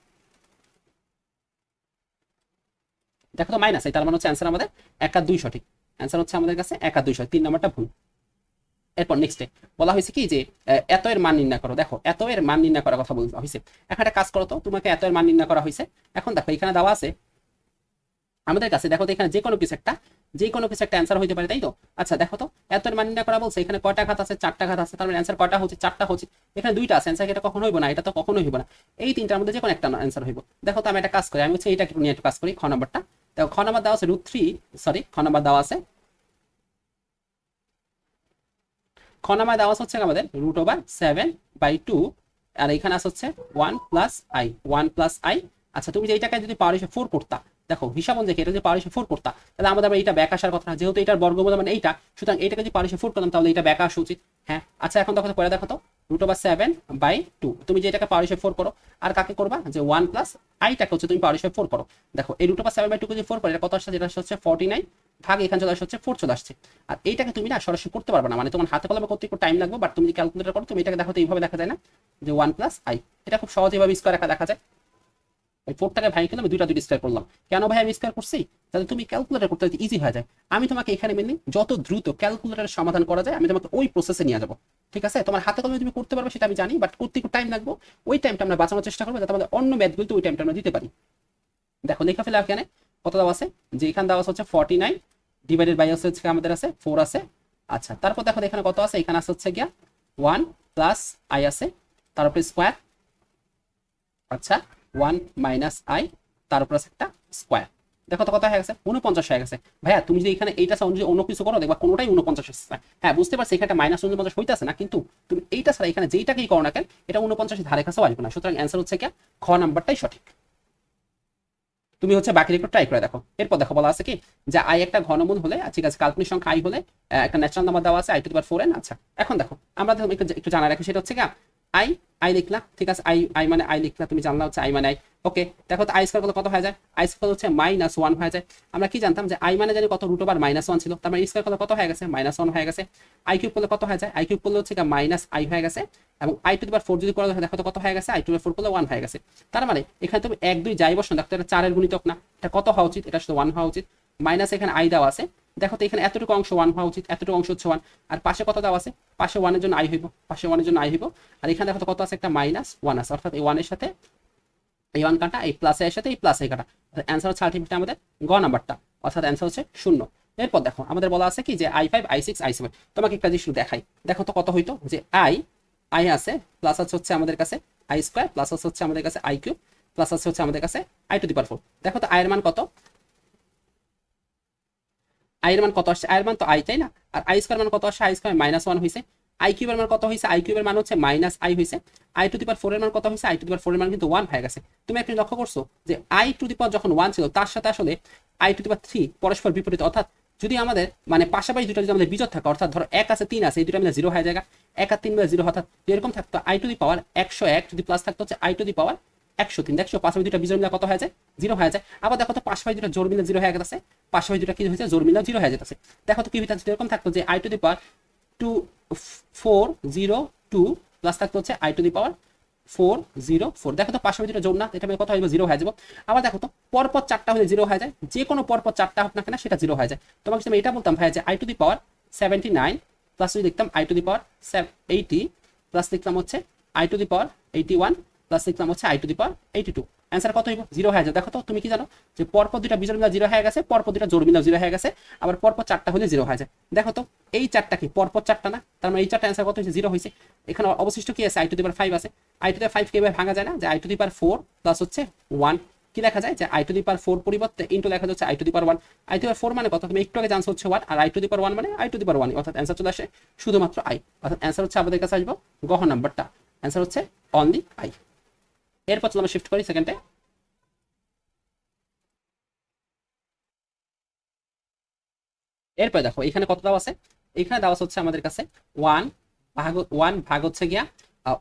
দেখো তো -i, তার মানে হচ্ছে অ্যান্সার আমাদের 1 আর 2 সঠিক। অ্যান্সার হচ্ছে আমাদের কাছে 1 আর 2 সঠিক, 3 নাম্বারটা ভুল। এরপর নেক্সটে বলা হয়েছে কি যে এত এর মান নির্ণয় করো। দেখো এত এর মান নির্ণয় করার কথা বলা হয়েছে, এখন একটা কাজ করো তো, তোমাকে এত এর মান নির্ণয় করা হয়েছে। এখন দেখো এখানে দেওয়া আছে আমাদের কাছে, দেখো তো এখানে যে কোনো কিছু একটা অ্যান্সার হইতে পারে, তাই তো। আচ্ছা দেখো তো এত এর মান নির্ণয় করা বলছে, এখানে কয়টা ঘাত আছে, 4টা ঘাত আছে, তার মানে অ্যান্সার কয়টা হচ্ছে, 4টা হচ্ছে। এখানে 2টা আছে, অ্যান্সার এটা কখনো হইব না, এটা তো কখনোই হইব না, এই 3টার মধ্যে যে কোনো একটা অ্যান্সার হইব। দেখো তো আমি একটা কাজ করি, আমি হচ্ছে এইটা নিয়ে একটু কাজ করি, খ নাম্বারটা দেখো, খ নাম্বার দেওয়া আছে খ নাম্বার দেওয়া আছে, খ নাম্বার দেওয়া হচ্ছে আমাদের √7/2, আর এখানে আছে হচ্ছে 1 + i। আচ্ছা তুমি যে এইটাকে যদি পাওয়ার হিসেবে 4 করতা, দেখো হিসাব অনুযায়ী এটা যদি পাওয়ার হিসেবে 4 করতা, তাহলে আমাদের আবার এটা ব্যাক আসার কথা না, যেহেতু এটার বর্গমূল মানে এইটা, সুতরাং এইটাকে যদি পাওয়ার হিসেবে 4 করতাম তাহলে এটা ব্যাক আসা উচিত। হ্যাঁ আচ্ছা এখন দেখো পরে দেখো তো √7/2, তুমি যে এটাকে পাওয়ার হিসেবে 4 করো, আর কাকে করবা যে 1 + i-টাকে হচ্ছে তুমি পাওয়ার হিসেবে 4 করো। দেখো এই √7/2 কে যদি 4 করে এটা কত আসছে, যেটা হচ্ছে 49 ভাগ এখানে চলে আসছে হচ্ছে 4 চলে আসছে। আর এইটাকে তুমি না সরাসরি করতে পারবে না, মানে তোমার হাতে কলমে করতে একটু টাইম লাগবে, বাট তুমি ক্যালকুলেটর করো, তুমি এটাকে দেখো তো এইভাবে দেখা যায় না যে 1 + i, এটা খুব সহজ এইভাবে স্কয়ার একা দেখা যায়। ওই 4টাকে ভাই কিন্তু আমি দুইটা স্কয়ার করলাম, কেন ভাই আমি স্কয়ার করছি, তাহলে তুমি ক্যালকুলেটর করতে ইজি হয়ে যায়। আমি তোমাকে এখানে মেনলি যত দ্রুত ক্যালকুলেটরের সমাধান করা যায় আমি তোমাকে ওই প্রসেসে নিয়ে যাবো, ঠিক আছে। তোমার হাতে কলমে তুমি করতে পারবে সেটা আমি জানি, বাট করতে একটু টাইম লাগবে, ওই টাইমটা আমরা বাঁচানোর চেষ্টা করবো যাতে আমাদের অন্য ম্যাথগুলোতে ওই টাইমটা আমরা দিতে পারি। দেখো লেখা ফেলে এখানে কত দেওয়া আছে, যে এখানে দেওয়া আছে হচ্ছে 49 ডিভাইডেড বাই হচ্ছে আমাদের আছে 4 আছে। আচ্ছা তারপর দেখো এখানে কত আছে, এখানে আছে হচ্ছে গিয়া 1 + i আছে, তার উপরে স্কয়ার, আচ্ছা 1 - i, তার উপর আছে একটা স্কয়ার। দেখো তো কত হয়ে গেছে, 49 হয়ে গেছে। ভাইয়া তুমি যদি এখানে এইটা অনুযায়ী অন্য কিছু করো, দেখবা কোনোটাই 49 আসছে। হ্যাঁ বুঝতে পারছি এখানে -49 হইতেছে না, কিন্তু তুমি এইটা ছাড়া এখানে যেইটাকেই করো না কেন এটা 49 ধারে কাছেও আসবে না, সুতরাং অ্যান্সার হচ্ছে কি খ নাম্বারটাই সঠিক। তুমি হচ্ছে বাকি একটু ট্রাই করে দেখো। এরপর দেখো বলা আছে কি যে আই একটা ঘনমূল হলে, ঠিক আছে, কাল্পনিক সংখ্যা আই হলে একটা ন্যাচারাল নাম্বার দেওয়া আছে i⁴n। আচ্ছা এখন দেখো আমরা একটু জানা রাখি, সেটা হচ্ছে কি আই আই লিখলা, ঠিক আছে, আই আই মানে আই লিখলা, তুমি জানলা হচ্ছে আই মানে আই। ওকে দেখো তো আই স্কয়ার কত হয়ে যায়, আই স্কয়ার হচ্ছে -1 হয়ে যায়। আমরা কি জানতাম যে আই মানে জানি কত √1 ছিল, তার মানে স্কয়ার কত হয়ে গেছে, -1 হয়ে গেছে। আই কিউব করলে কত হয়ে যায়, আই কিউব করলে হচ্ছে -i হয়ে গেছে, এবং i⁴ যদি করা হয় দেখো তো কত হয়ে গেছে, i⁴ করলে 1 হয়ে গেছে। তার মানে এখানে তুমি 1 2 যাই বসো, দেখো এটা 4 এর গুণিতক না, এটা কত হওয়া উচিত, এটা শুধু 1 হওয়া উচিত। মাইনাস এখানে আই দেওয়া আছে, দেখো তো এখানে এতটুকু অংশ ওয়ান হওয়া উচিত, এতটুকু অংশ হচ্ছে ওয়ান, আর পাশে কত দেওয়া আছে, পাশে ওয়ানের জন্য আই হইব, পাশে ওয়ানের জন্য আই হইব, আর এখানে দেখো তো কত আছে, একটা মাইনাস ওয়ান আছে, অর্থাৎ এই ওয়ানের সাথে এই ওয়ান কাটা, এই প্লাস এর সাথে এই প্লাস এ কাটা, অ্যান্সার হচ্ছে আলটিমেটলি আমাদের গ নাম্বারটা, অর্থাৎ অ্যান্সার হচ্ছে শূন্য। এরপর দেখো আমাদের বলা আছে কি যে i5 i6 i7, তোমাকে একটা জিনিস দেখাই, দেখো তো কত হইতো যে আই আই আছে প্লাস আছে হচ্ছে আমাদের কাছে আই স্কোয়ার প্লাস আছে হচ্ছে আমাদের কাছে আই কিউব প্লাস আছে হচ্ছে আমাদের কাছে আই টু দি পাওয়ার 4। দেখো তো আয়ের মান কত, আয়ের মান কত আসছে, আয়ের মান তো আই, তাই না? আর আই স্কোয়ার মান কত আসছে, আই স্কোয়ার মাইনাস ওয়ান হয়েছে। আই কিউবের মান কত হয়েছে, আই কিউবের মান হচ্ছে মাইনাস আই হয়েছে। আই টু দি পাওয়ার 4 এর মান কত হয়েছে, আই টু দি পাওয়ার 4 এর মান কিন্তু ওয়ান হয়ে গেছে। তুমি একটা লক্ষ্য করছো যে আই টু দি পাওয়ার যখন ওয়ান ছিল তার সাথে আসলে আই টু দি পাওয়ার 3 পরস্পর বিপরীত, অর্থাৎ যদি আমাদের মানে পাশাপাশি দুটো যদি আমাদের বিজোড় থাকে, অর্থাৎ ধরো এক আছে তিন আছে, এই দুটো মিলে জিরো হয়ে যায়, এক আর তিন মিলে জিরো, অর্থাৎ এরকম থাকতো আই টু দি পাওয়ার 101 যদি প্লাস থাকতো হচ্ছে আই টু দি পাওয়ার 103, দেখছো পাশাপাশি দুটো বিজোড় মিলে কত হয়ে যায়, জিরো হয়ে যায়। আবার দেখো তো পাশাপাশি দুটো জোড় মিলে জিরো হয়ে গেছে, পাশাপাশি দুটো কি হয়েছে, জোড় মিলে জিরো হয়ে যেতেছে। দেখো তো কি হইতে এরকম থাকতো যে I to the power 2402 plus থাকতো হচ্ছে আই টু দি পাওয়ার 404। দেখো তো পাশাপাশি দুটো জোড় না, এটা কত হইব, জিরো হয়ে যাবো। আবার দেখো তো পরপর চারটা হলে জিরো হয়ে যায়, যে কোনো পরপর চারটা হোক না কেন সেটা জিরো হয়ে যায়। তোমাকে আমি এটা বলতাম ভাইয়া যে I to the power 79 plus যদি লিখতাম I to the power 80 plus লিখতাম হচ্ছে I to the power 81 plus লিখলাম হচ্ছে I to the power 82, answer কত হইব, জিরো হয়ে যায়। দেখো তো তুমি কি জানো যে পরপর দুটা বিজোড় মিলা জিরো হয়ে গেছে, পরপর দুটা জোড় মিলা জিরো হয়ে গেছে, আবার পরপর চারটা হলে জিরো হয়ে যায়। দেখো তো এই চারটা কি পরপর চারটা না, তার মানে এই চারটা অ্যান্সার কত হয়েছে, জিরো হয়েছে। এখানে অবশিষ্ট কি আছে, আই টু দি পাওয়ার 5 আছে। আই টু দি পাওয়ার 5 কে এভাবে ভাঙা যায় না, যে I to the power 4 plus হচ্ছে 1 কি লেখা যায়, যে আই টু দি পাওয়ার 4 পরিবর্তে ইনটু লেখা যাচ্ছে i to the power 1। I to the power 4 মানে কত, তুমি একটু আগে জানছো হচ্ছে 1, আর আই টু দি পাওয়ার 1 মানে আই টু দি পাওয়ার 1, অর্থাৎ অ্যান্সার চলে আসে শুধুমাত্র আই, অর্থাৎ অ্যান্সার হচ্ছে আমাদের কাছে আসবো গহ নাম্বারটা, অ্যান্সার হচ্ছে অনলি আই। এরপর চলো আমরা শিফট করি সেকেন্ডে। এরপরে দেখো এখানে কত দেওয়া আছে, এখানে দেওয়া হচ্ছে আমাদের কাছে ওয়ান ভাগ হচ্ছে গিয়া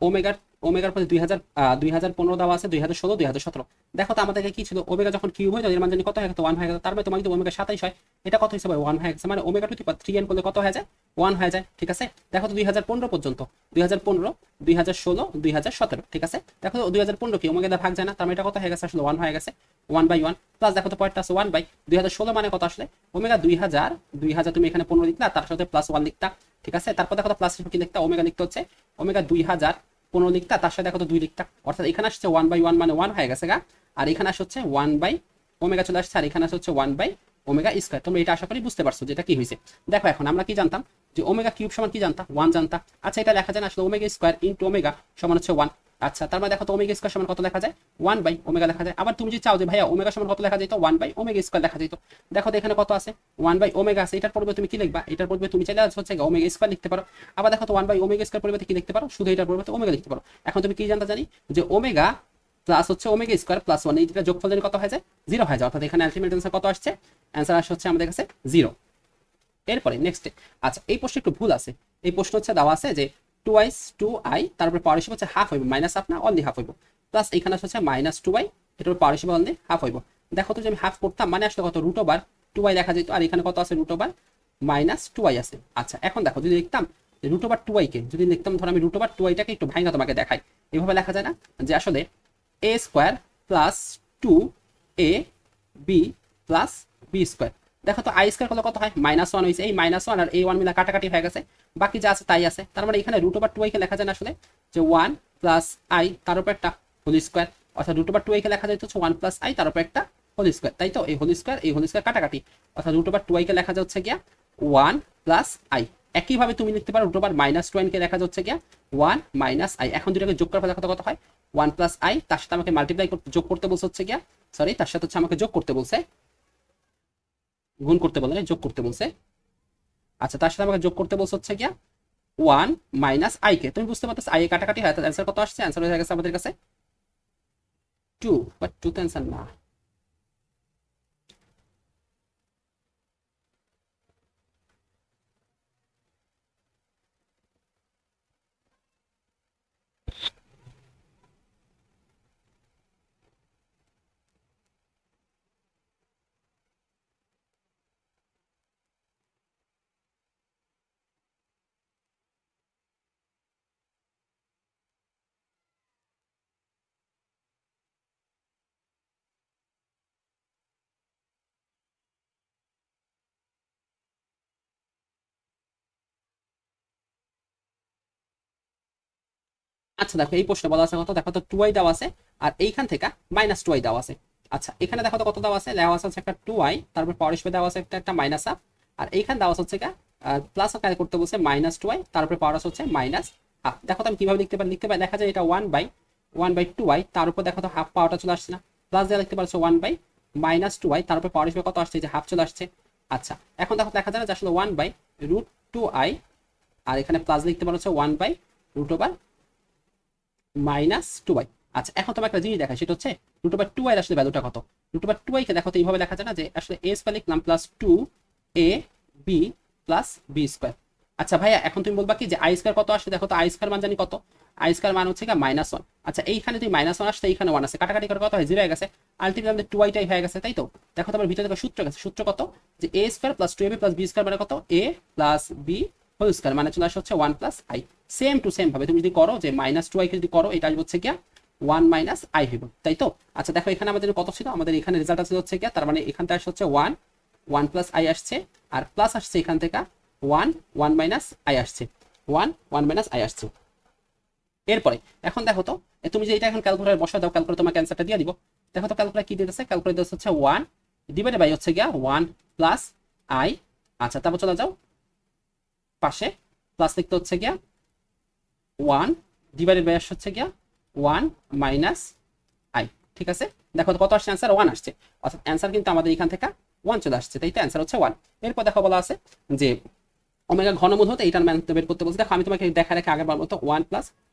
ওমেগার ওমেগার প্রতি 2015 দেওয়া আছে, 2016 2017। দেখো তো আমাদেরকে কি ছিল, ওমেগা যখন কিউব হয় এর মান জানি কত হয়ে গেছে, ওয়ান হয়ে গেছে, তার মানে তোমার যদি ওমেগা 27 হয়, এটা কত হিসেবে ওয়ান হয়ে গেছে, মানে omega to the power 3n করলে কত হয়ে যায়, ওয়ান হয়ে যায়। ঠিক আছে, দেখো তো 2015 পর্যন্ত, 2015 2016 2017, ঠিক আছে। দেখো তো 2015 কি ওমেগা ভাগ যায় না, তার মানে এটা কত হয়ে গেছে, আসলে ওয়ান হয়ে গেছে, 1/1 প্লাস দেখো তো পয়েন্টটা আছে 1/2016 মানে কত আসলে ওমেগা 2000 তুমি এখানে 15 লিখলা, তার সাথে প্লাস 1 লিখতা। ঠিক আছে, তারপর দেখো তো প্লাস কি লিখতা, ওমেগা লিখতে হচ্ছে ওমেগা 2015 লিখতা, তার সাথে দেখো তো 2 লিখতা, অর্থাৎ এখানে আসছে 1/1 মানে 1 হয়ে গেছে গা, আর এখানে আসছে হচ্ছে 1 ওমেগা চলে আসছে, আর এখানে আসছে হচ্ছে 1/ওমেগা স্কয়ার। তোমরা এটা আশা করি বুঝতে পারছো যেটা কি হয়েছে। দেখো এখন আমরা কি জানতাম, যে ওমেগা কিউব সমান কি জানতাম, 1 জানতাম। আচ্ছা এটা লেখা যায় না আসলে ওমেগা স্কয়ার ইনটু ওমেগা সমান হচ্ছে 1। আচ্ছা তার মানে দেখো তো ওমেগা স্কয়ার সমান কত লেখা যায়, 1/ওমেগা লেখা যায়। আবার তুমি যদি চাও যে ভাইয়া ওমেগা সমান কত লেখা যায়, তো 1/ওমেগা স্কয়ার লেখা যায়। তো দেখো তো এখানে কত আছে, 1/ওমেগা আছে, এটার পরিবর্তে তুমি কি লিখবা, এটার পরিবর্তে তুমি চাইলে হচ্ছে ওমেগা স্কয়ার লিখতে পারো। আবার দেখো তো 1/ওমেগা স্কয়ার পরিবর্তে কি লিখতে পারো, শুধু এটার পরিবর্তে ওমেগা লিখতে পারো। এখন তুমি কি জানতে জানি যে ওমেগা প্লাস হচ্ছে ওমেগা স্কয়ার প্লাস 1, এই দুটো যোগফল জানি কত হয়ে যায়, জিরো হয়ে যায়, অর্থাৎ এখানে আলটিমেট অ্যান্সার কত আসছে, অ্যান্সার আসছে হচ্ছে আমাদের কাছে জিরো। এরপরে নেক্সটে, আচ্ছা এই প্রশ্ন একটু ভুল আছে, এই প্রশ্ন হচ্ছে দেওয়া আছে যে 2i তারপরে পাওয়ার হিসেবে হচ্ছে হাফ হইব, মাইনাস হাফ না অনলি হাফ হইব, প্লাস এখানে হচ্ছে মাইনাস 2i, এটার পাওয়ার হিসেবে অনলি হাফ হইব। দেখো তো যে আমি হাফ করতাম মানে আসলে কত, রুট ওভার 2i লেখা যেত, আর এখানে কত আছে, রুট ওভার মাইনাস 2i আছে। আচ্ছা এখন দেখো যদি লিখতাম রুট ওভার 2i কে যদি লিখতাম, ধর আমি রুট ওভার 2iটাকে একটু ভাঙা তোমাকে দেখাই, এভাবে লেখা যায় না, যে আসলে a square plus 2 b plus b square. দেখো তো আই স্কোয়ার করলে কত হয়, -1 হয়েছে, এই -1 আর এই 1 মিলা কাটাকাটি হয়ে গেছে, বাকি যা আছে তাই আছে। তার মানে এখানে রুট ওভার 2i কে লেখা যায় না আসলে যে 1 প্লাস আই তার উপর একটা হোল স্কোয়ার, অর্থাৎ রুট ওভার 2i কে লেখা যায় হচ্ছে 1 প্লাস আই তার উপর একটা হোল স্কোয়ার, তাই তো এই হোল স্কোয়ার কাটাকাটি, অর্থাৎ রুট ওভার 2i কে লেখা যায় হচ্ছে গিয়া 1 প্লাস আই। একইভাবে তুমি লিখতে পারো রুট ওভার -2n কে লেখা যাচ্ছে গিয়া 1 মাইনাস আই। এখন দুটোকে যোগ করে দেখো কত হয়, 1 প্লাস আই, তার সাথে আমাকে মাল্টিপ্লাই করতে যোগ করতে বলছে হচ্ছে গিয়া, সরি তার সাথে হচ্ছে আমাকে যোগ করতে বলছে, গুণ করতে বলে না, যোগ করতে বলছে। আচ্ছা তার সাথে আমাকে যোগ করতে বলছে হচ্ছে গিয়া 1 মাইনাস আই কে, তুমি বুঝতে পারতেছো আই এ কাটাকাটি হয়, তাহলে অ্যান্সার কত আসছে, অ্যান্সার হয়ে গেছে আমাদের কাছে 2, বাট 2 তো অ্যান্সার না। আচ্ছা দেখো এই প্রশ্নে বলা আছে কত, দেখো তো 2i দেওয়া আছে আর এইখান থেকে -2i দেওয়া আছে। আচ্ছা এখানে দেখো তো কত দেওয়া আছে, দেওয়া আছে হচ্ছে একটা 2i, তারপর পরের স্পেস দেওয়া আছে একটা মাইনাস হাফ, আর এইখানে দেওয়া আছে হচ্ছে প্লাস কাজ করতে বলছে -2i, তারপরে পাওয়ার আছে হচ্ছে মাইনাস হাফ। দেখো তো আমি কিভাবে লিখতে পারি, দেখা যায় এটা 1/2i, তার উপর দেখো তো হাফ পাওয়ারটা চলে আসছে না, প্লাস দিয়ে লিখতে পারছো 1/-2i, তারপর পাওয়ার হিসেবে কত আসছে, যে হাফ চলে আসছে। আচ্ছা এখন দেখো দেখা যায় যে আসলে 1/√2i, আর এখানে প্লাস লিখতে পারো হচ্ছে 1/√2i। আচ্ছা এখন তোমার একটা জিনিস দেখা, সেটা হচ্ছে √2i আসলে ভ্যালুটা কত। √2i কে দেখো তো এইভাবে লেখা যায় না, যে আসলে a স্কয়ার লিখলাম plus 2ab plus b square. আচ্ছা ভাইয়া এখন তুমি বলবা কি যে আই স্কয়ার কত আসলে, দেখো তো আই স্কয়ার মান জানি কত, আই স্কয়ার মান হচ্ছে -1। আচ্ছা এইখানে তুমি -1 আসছে, এইখানে 1 আছে, কাটাকাটি করে কত হয়, 0 হয়ে গেছে, আলটিমেটলি আমাদের 2iটাই হয়ে গেছে, তাই তো। দেখো তোমার ভিতরে দেখো সূত্র গেছে, সূত্র কত, যে a square plus 2ab plus b square মানে কত, a plus b whole square, মানে চলে আসে হচ্ছে 1 plus i. Same to same ভাবে তুমি যদি করো যে -2i কে যদি করো, এটা আসবে হচ্ছে কি 1 মাইনাস আই হইব, তাই তো। আচ্ছা দেখো এখানে আমাদের কত ছিল, আমাদের এখানে রেজাল্ট আছে হচ্ছে কি, তার মানে এখান থেকে আসছে হচ্ছে 1 প্লাস আই আসছে, আর প্লাস আসছে এখান থেকে 1 মাইনাস আই আসছে, 1 মাইনাস আই আসছে। এরপরে এখন দেখো তো তুমি যে এটা এখন ক্যালকুলেটর বসা দাও, ক্যালকুলেটর তোমাকে অ্যান্সারটা দিয়ে দিব। দেখো তো ক্যালকুলেটর কি দিতেছে, ক্যালকুলেটর হচ্ছে 1 ডিভাইডেড বাই হচ্ছে গিয়া 1 প্লাস আই। আচ্ছা তারপর চলে যাও পাশে, প্লাস লিখতে হচ্ছে গিয়া 1 ডিভাইডেড বাই হচ্ছে গিয়া 1 মাইনাস আই। ঠিক আছে, দেখো তো কত আসছে, অ্যান্সার 1 আসছে, অর্থাৎ অ্যান্সার কিন্তু আমাদের এখান থেকে 1 চলে আসছে, তাই তো অ্যান্সার হচ্ছে 1। এরপর দেখো বলা আছে যে ওমেগা ঘনমূল হতে এইটার মান বের করতে বলছে। দেখো আমি তোমাকে দেখা রেখে আগের বার মতো 1 প্লাস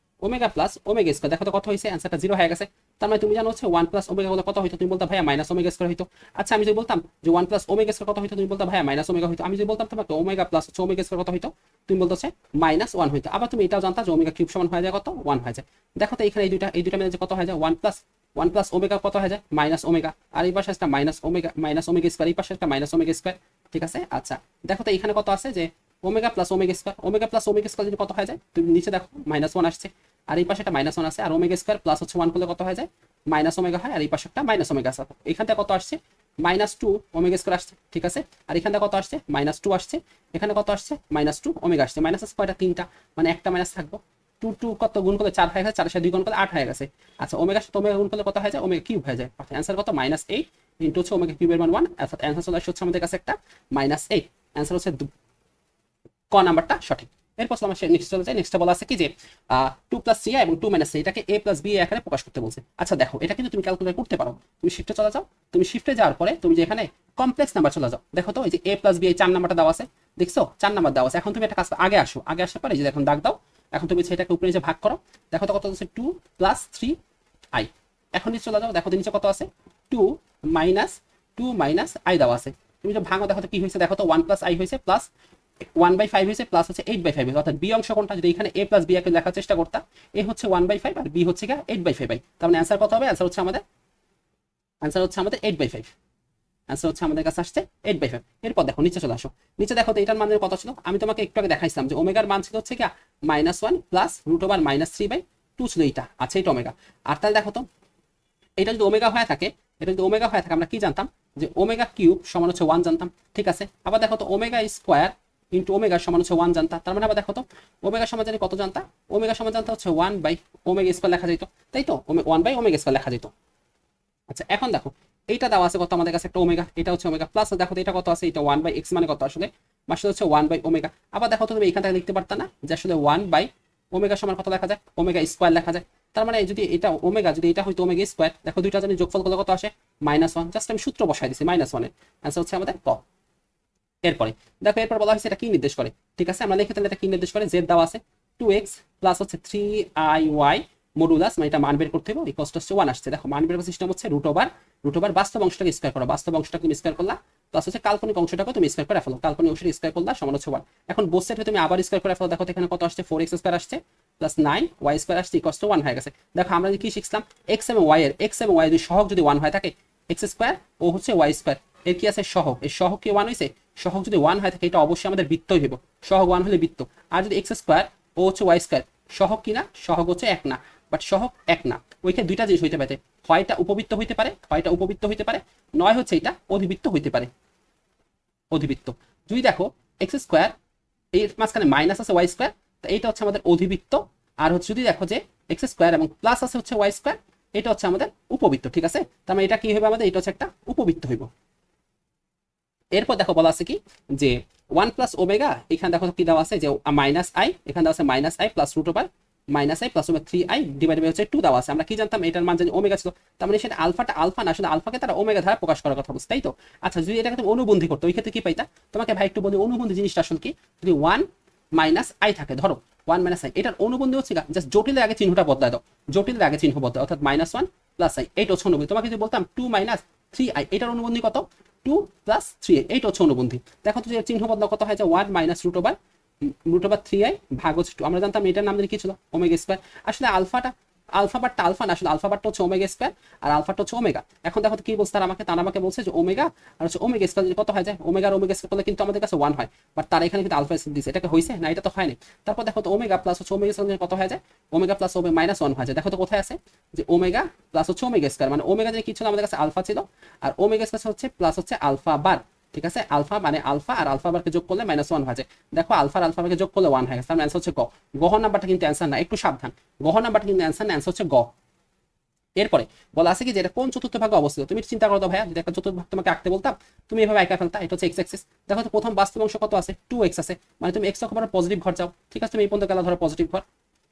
ওমেগা স্কয়ার, দেখো তো কত হয়েছে, অ্যান্সারটা 0 হয়ে গেছে। তার মানে তুমি জানো হচ্ছে 1 প্লাস ওমেগা হলে কত হইতো, তুমি বলতে ভাইয়া মাইনাস ওমেগা স্কয়ার হইতো। আচ্ছা আমি যদি বলতাম যে 1 প্লাস ওমেগা স্কয়ার কত হইতো, তুমি বলতে ভাইয়া মাইনাস ওমেগা হইতো। আমি যদি বলতাম তোমাকে ওমেগা প্লাস হচ্ছে ওমেগা স্কয়ার কত হইতো, তুমি বলতে হচ্ছে -1 হইতো। আবার তুমি এটাও জানতা যে ওমেগা কিউব সমান হয়ে যায় কত, 1 হয়ে যায়। দেখো তো এখানে এই দুটা মিলে যে কত হয়ে যায়, 1 প্লাস ওমেগা কত হয়ে যায়, মাইনাস ওমেগা, আর এই পাশে একটা মাইনাস ওমেগা স্কয়ার, এই পাশে একটা মাইনাস ওমেগা স্কয়ার। ঠিক আছে, আচ্ছা দেখো তো এখানে কত আছে, যে ওমেগা প্লাস ওমেগা স্কয়ার যদি কত হয়ে যায়, তুমি নিচে দেখো -1 আসছে, আর এই পাশে একটা -1 আছে, আর ওমেগা স্কয়ার প্লাস হচ্ছে 1 করলে কত হয়ে যায়, মাইনাস ওমেগা হয়, আর এই পাশে একটা মাইনাস ওমেগা আছে। এখান থেকে কত আসছে, -2 ওমেগা স্কয়ার আসছে। ঠিক আছে, আর এখান থেকে কত আসছে, -2 আসছে, এখানে কত আসছে, -2 ওমেগা আসছে। মাইনাস আছে কয়টা, 3টা, মানে একটা মাইনাস থাকবো। 2 কত গুণ করলে 4 হয়ে গেছে, 4 সাথে 2 গুণ করলে 8 হয়ে গেছে। আচ্ছা ওমেগা সাথে ওমেগা গুণ করলে কত হয়ে যায়, ওমেগা কিউব হয়ে যায়। অ্যান্সার কত, -8 ইন্টু হচ্ছে ওমেগা কিউবের মান 1, অর্থাৎ অ্যান্সার চলে আসছে হচ্ছে আমাদের কাছে একটা -8। অ্যান্সার হচ্ছে ক নাম্বারটা সঠিক। এরপর আমরা নেক্সট চলে যাই। নেক্সটটা বলা আছে কি যে 2 প্লাস সি এবং 2 মাইনাস সি, এটাকে a প্লাস বি আকারে প্রকাশ করতে বলছে। আচ্ছা দেখো এটা কিন্তু তুমি ক্যালকুলেট করতে পারো, তুমি শিফটে চলে যাও, তুমি শিফটে যাওয়ার পরে তুমি যে এখানে কমপ্লেক্স নাম্বার চলে যাও, দেখো তো এই যে a প্লাস বি এই 4 নাম্বারটা দেওয়া আছে, দেখছো 4 নাম্বার দেওয়া আছে। এখন তুমি একটা কাজ আগে আসো, আগে আসার পরে যে এখন দাগ দাও, এখন তুমি সেটাকে উপরে যে ভাগ করো, দেখো তো কত হচ্ছে 2 প্লাস 3i। এখন নিচে চলে যাও, দেখো তো নিচে কত আছে, 2 মাইনাস আই দেওয়া আছে। তুমি যে ভাঙো দেখো তো কি হয়েছে, দেখো তো 1 প্লাস আই হয়েছে, প্লাস 1/5 হয়েছে, প্লাস হচ্ছে 8/5 হয়েছে, অর্থাৎ বি অংশ কোনটা, যদি এখানে a প্লাস বি কে লেখার চেষ্টা করতা, a হচ্ছে 1/5 আর b হচ্ছে 8/5, তার মানে অ্যান্সার কত হবে, অ্যান্সার হচ্ছে আমাদের 8/5। অ্যান্সার হচ্ছে আমাদের কাছে আসছে 8/5। এরপর দেখো নিচে চলে আসো, নিচে দেখো তো এটার মানের কত ছিল, আমি তোমাকে একটু আগে দেখাইছিলাম যে ওমেগার মান ছিল হচ্ছে -1 প্লাস √3/2 ছিল এইটা। আচ্ছা এটা ওমেগা, আর তাহলে দেখো তো এটা যদি ওমেগা হয়ে থাকে, আমরা কি জানতাম, যে ওমেগা কিউব সমান হচ্ছে 1 জানতাম। ঠিক আছে, আবার দেখো তো ওমেগা স্কোয়ার ইন্টু ওমেগা সমান হচ্ছে 1 জানতা, তার মানে আবার দেখো তো ওমেগা সমান জানি কত জানতা, ওমেগা সমান জানতা হচ্ছে 1/ওমেগা স্কোয়ার লেখা যেত, তাই তো 1/ওমেগা স্কোয়ার লেখা যেত। আচ্ছা এখন দেখো এইটা দেওয়া আছে কত আমাদের কাছে, একটা ওমেগা, এটা হচ্ছে ওমেগা, প্লাস দেখো তো এটা কত আছে, এটা 1/x মানে কত আসলে, আসলে হচ্ছে 1/ওমেগা। আবার দেখো তো তুমি এখান থেকে লিখতে পারতা না যে আসলে 1/ওমেগা সমান কত লেখা যায়, ওমেগা স্কোয়ার লেখা যায়। তার মানে যদি এটা ওমেগা, যদি এটা হয়তো ওমেগা স্কোয়ার, দেখো দুইটা জানি যোগফল করলে কত আসে, -1। জাস্ট আমি সূত্র বসাই দিছি -1 এর, অ্যান্সার হচ্ছে আমাদের ক। এরপরে দেখো এরপর বলা হয়েছে এটা কি নির্দেশ করে। ঠিক আছে, আমরা লিখে তাহলে এটা কি নির্দেশ করে, জেড দেওয়া আছে 2x প্লাস হচ্ছে 3iy মডুলাস, মানে এটা মান বের করতে হবে, ইকুয়াল টু 1 আসছে। দেখো মান বের করার সিস্টেম হচ্ছে √ওভার বাস্তব অংশটাকে স্কয়ার করো, বাস্তব অংশটাকে তুমি স্কয়ার করলা, প্লাস হচ্ছে কাল্পনিক অংশটাকে তুমি স্কয়ার করে ফেলো, কাল্পনিক অংশটা স্কয়ার করলা সমান হচ্ছে 1। এখন বোথ সাইডে তুমি আবার স্কয়ার করে ফেলো, দেখো এখানে কত আসছে, 4x স্কয়ার আসছে প্লাস 9y স্কয়ার আসছে, ইকুয়াল টু 1 হয়ে গেছে। দেখো আমরা কি শিখলাম, x এবং y এর যদি সহগ যদি 1 হয় থাকে, x স্কয়ার ও হচ্ছে y স্কয়ার এর কি আছে সহগ, এই সহগ কি 1 হইছে, সহগ যদি 1 হয় থাকে এটা অবশ্যই আমাদের বৃত্তই হইব, সহগ 1 হলে বৃত্ত। আর যদি x স্কয়ার ও হচ্ছে y স্কয়ার, সহগ কি না, সহগ হচ্ছে 1 না, বাট সহগ 1 না, ওইখানে দুইটা জিনিস হইতে পারে, হয় এটা উপবৃত্ত হইতে পারে, নয় হচ্ছে এটা অধিবৃত্ত হইতে পারে, অধিবৃত্ত। যদি দেখো x স্কয়ার এর মাঝখানে মাইনাস আছে y স্কয়ার, তো এইটা হচ্ছে আমাদের অধিবৃত্ত। আর হচ্ছে যদি দেখো যে এক্স স্কোয়ার এবং প্লাস আছে হচ্ছে ওয়াই স্কোয়ার, এটা হচ্ছে আমাদের উপবৃত্ত, ঠিক আছে। তার মানে এটা কি হবে আমাদের, এটা হচ্ছে একটা উপবৃত্ত হইব। এরপর দেখো বলা আছে কি যে 1 প্লাস ওমেগা, এখানে দেখো কি দেওয়া আছে যে মাইনাস আই, এখানে দেওয়া আছে minus i plus root over minus i plus omega 3i divided by হচ্ছে 2 দেওয়া আছে। আমরা কি জানতাম, এটার মান জানি ওমেগা ছিল, তার মানে সেটা আলফাটা আলফা না, আসলে আলফাকে তারা ওমেগা দ্বারা প্রকাশ করার কথা বলছে, তাই তো। আচ্ছা যদি এটাকে তুমি অনুবন্ধী করতো, ওই ক্ষেত্রে কি পাইতা, তোমাকে ভাই একটু বলি অনুবন্ধী জিনিসটা আসলে কি, যদি 1 মাইনাস আই থাকে, ধরো 1 মাইনাস আই, এটার অনুবন্ধী হচ্ছে জাস্ট জটিলের আগে চিহ্নটা বদলায় দাও, জটিলের আগে চিহ্ন বদলায়, অর্থাৎ -1 প্লাস আই, এইটা হচ্ছে অনুবন্ধী। তোমাকে যদি বলতাম 2 মাইনাস 3i, এটার অনুবন্ধী কত, 2 প্লাস 3i, এইটা হচ্ছে অনুবন্ধী। দেখো তো যে চিহ্ন বদলা কত হয়, যে 1 মাইনাস রুট ওভার 3i ভাগ হচ্ছে 2, আমরা জানতাম এটার নাম জানি কি ছিল, ওমেগা স্কয়ার। আসলে আলফাবারটা আলফা না, আসলে আলফাবারটা হচ্ছে ওমেগা স্কয়ার আর আলফাটা হচ্ছে ওমেগা। এখন দেখো কি বলছে তারা আমাকে বলছে যে ওমেগা আর হচ্ছে ওমেগা স্কয়ার যদি কত হয় যায়, ওমেগা আর ওমেগা স্কয়ার করলে কিন্তু আমাদের কাছে 1 হয়, বাট তার এখানে কিন্তু আলফা দিছে, এটাকে হইছে না, এটা তো হয়নি। তারপর দেখো তো ওমেগা প্লাস হচ্ছে ওমেগা স্কয়ার কত হয় যায়, ওমেগা প্লাস ওমেগা মাইনাস 1 হয় যায়। দেখো তো কোথায় আছে যে ওমেগা প্লাস হচ্ছে ওমেগা স্কয়ার, মানে ওমেগা যে কি ছিল আমাদের কাছে আলফা ছিল, আর ওমেগা স্কয়ার হচ্ছে প্লাস হচ্ছে আলফা বার, ঠিক আছে। আলফা মানে আলফা আর আলফা বারকে যোগ করলে -1 হয় যায়। দেখো আলফা আর আলফা বারকে যোগ করলে 1 হয় গেছে, তার অ্যান্সার হচ্ছে গ। গহ নাম্বারটা কিন্তু অ্যান্সার না, একটু সাবধান, গহ নাম্বারটা কিন্তু অ্যান্সার না, অ্যান্সার হচ্ছে গ। এরপরে বলা আছে কি যে এটা কোন চতুর্থ ভাগে অবস্থিত, তুমি চিন্তা করো তো ভাইয়া, যদি একটা চতুর্থ ভাগ তোমাকে আঁকতে বলতাম, তুমি এভাবে আঁকা ফেলতা, এটা হচ্ছে এক্স অ্যাক্সিস। দেখো তো প্রথম বাস্তব অংশ কত আছে, 2x আছে, মানে তুমি এক্স অক্ষ বরাবর পজিটিভ ঘর যাও, ঠিক আছে। তুমি এই পর্যন্ত গেলা ধরো পজিটিভ ঘর,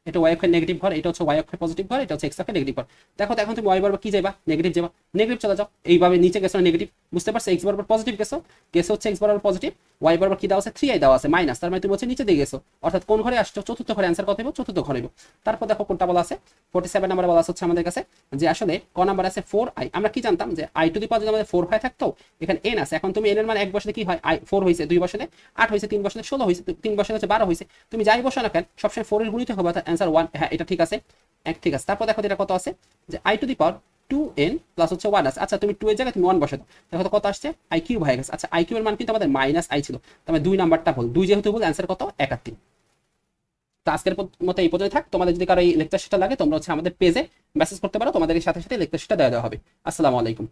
এটা ওয়াই অক্ষের নেগেটিভ ঘর, এটা হচ্ছে ওয়াই অক্ষের পজিটিভ ঘর, এটা হচ্ছে এক্স অক্ষের নেগেটিভ ঘর। দেখো তো এখন তুমি ওয়াই বরাবর কি যাবা, নেগেটিভ যাবা, নেগেটিভ চলে যাও, এইভাবে নিচে গেছো নেগেটিভ, বুঝতে পারছো, এক্স বরাবর পজিটিভ গেছো, গেছো হচ্ছে এক্স বরাবর পজিটিভ, ওয়াই বরাবর কি দেওয়া আছে 3i দেওয়া আছে মাইনাস, তার মানে তুমি হচ্ছে নিচে দিয়ে গেছো, অর্থাৎ কোন ঘরে আসছো, চতুর্থ ঘরে। অ্যান্সার কত হবে, চতুর্থ ঘরে। তারপর দেখো কোনটা বলা আছে, 47 নাম্বার বলা আছে হচ্ছে আমাদের কাছে যে আসলে ক নাম্বার আছে 4i। আমরা কি জানতাম যে i টু দি পাওয়ার যদি আমাদের 4 হয় থাকতো, এখানে n আছে, এখন তুমি n এর মান 1 বসালে কি হয়, i 4 হইছে, 2 বসালে 8 হইছে, 3 বসালে 16 হইছে, 3 বসালে হচ্ছে 12 হইছে, তুমি যাই বসো না কেন সবসময় 4 এর গুণিত হবে, অর্থাৎ অ্যান্সার 1। হ্যাঁ এটা ঠিক আছে, এক ঠিক আছে। তারপর দেখো এটা কত আছে যে i two the power 2n plus হচ্ছে 1 আছে। আচ্ছা তুমি 2 এর জায়গায় তুমি 1 বসে দাও, দেখো তো কত আসছে, i কিউব হয়ে গেছে। আচ্ছা i কিউবের মান কিন্তু আমাদের -i ছিল, তাহলে 2 নাম্বারটা ভুল, 2 যেহেতু ভুল, অ্যান্সার কত 71। তো আজকের মতো এই পর্যন্ত থাক। তোমাদের যদি কারো এই লেকচার শিটটা লাগে, তোমরা হচ্ছে আমাদের পেজে মেসেজ করতে পারো, তোমাদের সাথে সাথে লেকচার শিটটা দেওয়া হবে। আসসালামু আলাইকুম।